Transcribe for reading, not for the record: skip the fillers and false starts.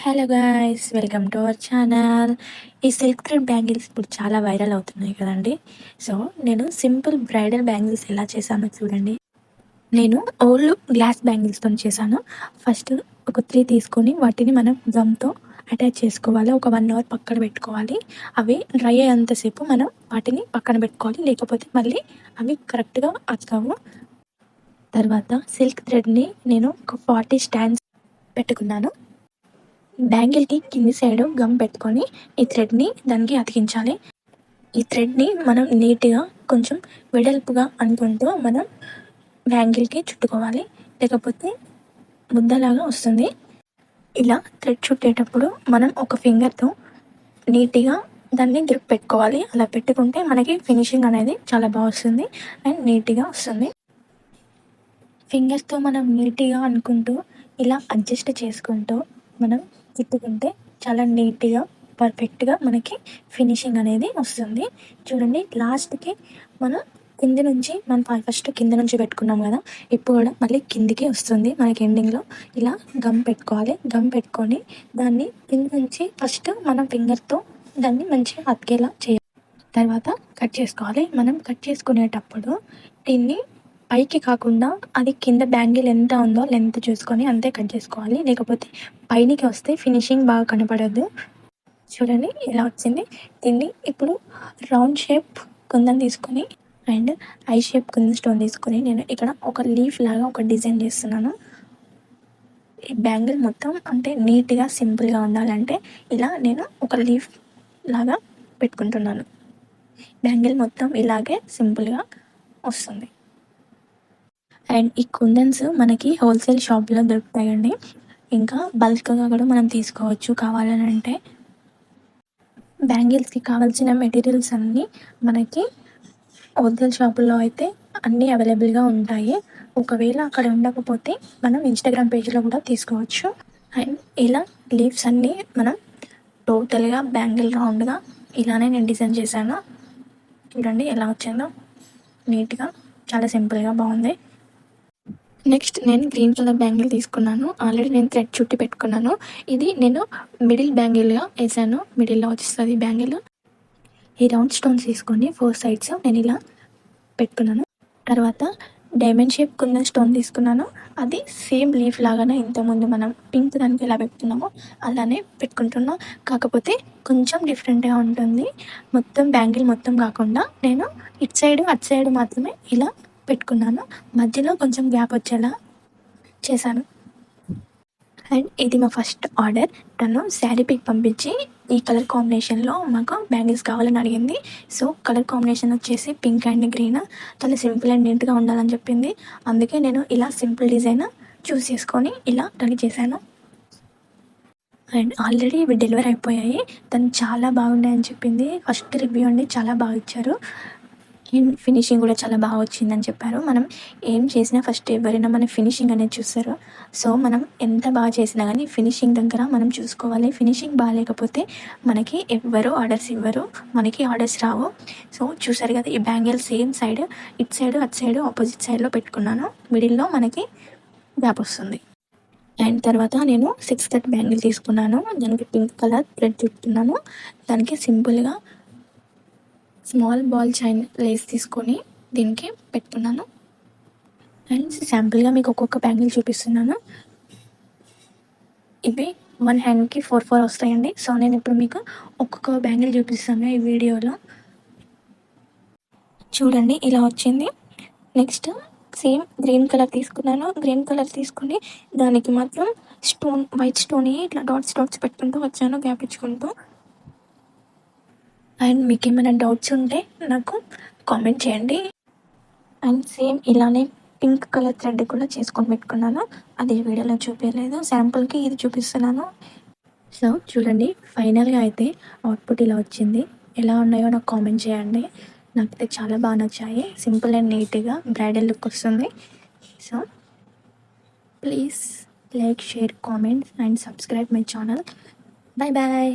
Hello guys, welcome to our channel. ఈ silk thread bangles ఇప్పుడు చాలా వైరల్ అవుతున్నాయి కదండి. సో నేను సింపుల్ బ్రైడల్ బ్యాంగిల్స్ ఎలా చేశానో చూడండి. నేను ఓల్డ్ గ్లాస్ బ్యాంగిల్స్తో చేశాను. ఫస్ట్ ఒక 3 తీసుకొని వాటిని మనం గమ్తో అటాచ్ చేసుకోవాలి. ఒక 1 అవర్ పక్కన పెట్టుకోవాలి. అవి డ్రై అయ్యేంతసేపు మనం వాటిని పక్కన పెట్టుకోవాలి, లేకపోతే మళ్ళీ అవి కరెక్ట్గా అతకవు. తర్వాత సిల్క్ థ్రెడ్ని నేను ఒక 40 స్టాండ్స్ పెట్టుకున్నాను. బ్యాంగిల్కి కింది సైడ్ గమ్ పెట్టుకొని ఈ థ్రెడ్ని దానికి అతికించాలి. ఈ థ్రెడ్ని మనం నీట్గా కొంచెం వెడల్పుగా అనుకుంటూ మనం బ్యాంగిల్కి చుట్టుకోవాలి, లేకపోతే ముద్దలాగా వస్తుంది. ఇలా థ్రెడ్ చుట్టేటప్పుడు మనం ఒక ఫింగర్తో నీట్గా దాన్ని గ్రిప్ పెట్టుకోవాలి. అలా పెట్టుకుంటే మనకి ఫినిషింగ్ అనేది చాలా బాగా వస్తుంది అండ్ నీట్గా వస్తుంది. ఫింగర్స్తో మనం నీట్గా అనుకుంటూ ఇలా అడ్జస్ట్ చేసుకుంటూ మనం తిప్పుకుంటే చాలా నీట్గా పర్ఫెక్ట్గా మనకి ఫినిషింగ్ అనేది వస్తుంది. చూడండి, లాస్ట్కి మనం ఫస్ట్ కింద నుంచి పెట్టుకున్నాం కదా, ఇప్పుడు కూడా మళ్ళీ కిందికి వస్తుంది. మనకి ఎండింగ్లో ఇలా గమ్ పెట్టుకోవాలి. గమ్ పెట్టుకొని దాన్ని కింద నుంచి ఫస్ట్ మనం ఫింగర్తో దాన్ని మంచిగా అతికేలా చేయాలి. తర్వాత కట్ చేసుకోవాలి. మనం కట్ చేసుకునేటప్పుడు దీన్ని పైకి కాకుండా అది కింద బ్యాంగిల్ ఎంత ఉందో లెంత్ చూసుకొని అంతే కట్ చేసుకోవాలి, లేకపోతే పైనకి వస్తే ఫినిషింగ్ బాగా కనపడదు. చూడండి ఇలా వచ్చింది. దీన్ని ఇప్పుడు రౌండ్ షేప్ కుందన్ తీసుకొని and I shape kundan stone తీసుకొని నేను ఇక్కడ ఒక లీఫ్ లాగా ఒక డిజైన్ చేస్తున్నాను. ఈ బ్యాంగిల్ మొత్తం అంటే నీట్గా సింపుల్గా ఉండాలంటే ఇలా నేను ఒక లీఫ్ లాగా పెట్టుకుంటున్నాను. బ్యాంగిల్ మొత్తం ఇలాగే సింపుల్గా వస్తుంది. అండ్ ఈ కుందన్స్ మనకి హోల్సేల్ షాప్లో దొరుకుతాయండి. ఇంకా బల్క్గా కూడా మనం తీసుకోవచ్చు కావాలని అంటే. బ్యాంగిల్స్కి కావాల్సిన మెటీరియల్స్ అన్నీ మనకి హోల్సేల్ షాపుల్లో అయితే అన్నీ అవైలబుల్గా ఉంటాయి. ఒకవేళ అక్కడ ఉండకపోతే మనం ఇన్స్టాగ్రామ్ పేజ్లో కూడా తీసుకోవచ్చు. అండ్ ఇలా లీవ్స్ అన్నీ మనం టోటల్గా బ్యాంగిల్ రౌండ్గా ఇలానే నేను డిజైన్ చేశాను. చూడండి ఎలా వచ్చిందో, నీట్గా చాలా సింపుల్గా బాగుంది. నెక్స్ట్ నేను గ్రీన్ కలర్ బ్యాంగిల్ తీసుకున్నాను. ఆల్రెడీ నేను థ్రెడ్ చుట్టి పెట్టుకున్నాను. ఇది నేను మిడిల్ బ్యాంగిల్గా వేసాను. మిడిల్లో వచ్చేస్తుంది బ్యాంగిల్. ఈ రౌండ్ స్టోన్స్ తీసుకొని 4 సైడ్స్ నేను ఇలా పెట్టుకున్నాను. తర్వాత డైమండ్ షేప్ కుందన్ స్టోన్ తీసుకున్నాను. అది సేమ్ లీఫ్ లాగానే ఇంతకుముందు మనం పింక్ దానికి ఎలా పెట్టుకున్నామో అలానే పెట్టుకుంటున్నా. కాకపోతే కొంచెం డిఫరెంట్గా ఉంటుంది. మొత్తం బ్యాంగిల్ మొత్తం కాకుండా నేను ఇటు సైడ్ అటు సైడ్ మాత్రమే ఇలా పెట్టుకున్నాను. మధ్యలో కొంచెం గ్యాప్ వచ్చేలా చేశాను. అండ్ ఇది మా ఫస్ట్ ఆర్డర్. తను శారీ పిక్ పంపించి ఈ కలర్ కాంబినేషన్లో మాకు బ్యాంగిల్స్ కావాలని అడిగింది. సో కలర్ కాంబినేషన్ వచ్చేసి పింక్ అండ్ గ్రీన్. చాలా సింపుల్ అండ్ నీట్గా ఉండాలని చెప్పింది. అందుకే నేను ఇలా సింపుల్ డిజైన్ చూస్ చేసుకొని ఇలా రెడీ చేశాను. అండ్ ఆల్రెడీ ఇవి డెలివరీ అయిపోయాయి. తను చాలా బాగున్నాయని చెప్పింది. ఫస్ట్ రివ్యూ అండి చాలా బాగా ఇచ్చారు. ఫినిషింగ్ కూడా చాలా బాగా వచ్చిందని చెప్పారు. మనం ఏం చేసినా ఫస్ట్ ఎవరైనా మన ఫినిషింగ్ అనేది చూస్తారు. సో మనం ఎంత బాగా చేసినా కానీ ఫినిషింగ్ దగ్గర మనం చూసుకోవాలి. ఫినిషింగ్ బాగాలేకపోతే మనకి ఎవ్వరు ఆర్డర్స్ ఇవ్వరు, మనకి ఆర్డర్స్ రావు. సో చూసారు కదా, ఈ బ్యాంగిల్ సేమ్ సైడ్ ఇటు సైడ్ అటు సైడ్ ఆపోజిట్ సైడ్లో పెట్టుకున్నాను. మిడిల్లో మనకి గ్యాప్ వస్తుంది. అండ్ తర్వాత నేను 6 కట్ బ్యాంగిల్ తీసుకున్నాను. దానికి పింక్ కలర్ థ్రెడ్ చుట్టుకున్నాను. దానికి సింపుల్గా స్మాల్ బాల్ చైన్ లేస్ తీసుకొని దీనికి పెట్టుకున్నాను. అండ్ శాంపుల్గా మీకు ఒక్కొక్క బ్యాంగిల్ చూపిస్తున్నాను. ఇవి 1 హ్యాండ్కి 4 వస్తాయండి. సో నేను ఇప్పుడు మీకు ఒక్కొక్క బ్యాంగిల్ చూపిస్తాను ఈ వీడియోలో. చూడండి ఇలా వచ్చింది. నెక్స్ట్ సేమ్ గ్రీన్ కలర్ తీసుకున్నాను. గ్రీన్ కలర్ తీసుకుని దానికి మాత్రం స్టోన్ వైట్ స్టోన్ ఇట్లా డాట్స్ పెట్టుకుంటూ వచ్చాను, గ్యాప్ ఇచ్చుకుంటూ. అండ్ మీకు ఏమైనా డౌట్స్ ఉంటే నాకు కామెంట్ చేయండి. అండ్ సేమ్ ఇలానే పింక్ కలర్ థ్రెడ్ కూడా చేసుకొని పెట్టుకున్నాను. అది వీడియోలో చూపించలేదు, శాంపుల్కి ఇది చూపిస్తున్నాను. సో చూడండి, ఫైనల్గా అయితే అవుట్పుట్ ఇలా వచ్చింది. ఎలా ఉన్నాయో నాకు కామెంట్ చేయండి. నాకైతే చాలా బాగా నచ్చాయి. సింపుల్ అండ్ నీట్గా బ్రైడల్ లుక్ వస్తుంది. So please like, share, comment and subscribe my channel. Bye bye.